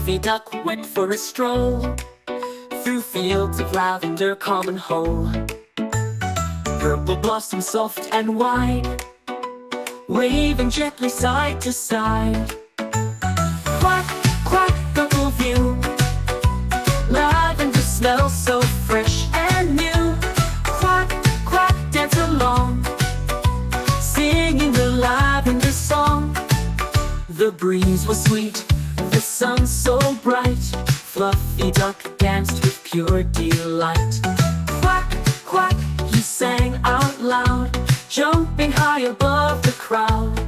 Fluffy Duck went for a stroll through fields of lavender, calm and whole. Purple blossoms soft and wide, waving gently side to side. Quack, quack, Duckle view, lavender smells so fresh and new. Quack, quack, dance along, singing the lavender song. The breeze was sweet, the sun so bright, Fluffy Duck danced with pure delight. Quack, quack, he sang out loud, jumping high above the crowd.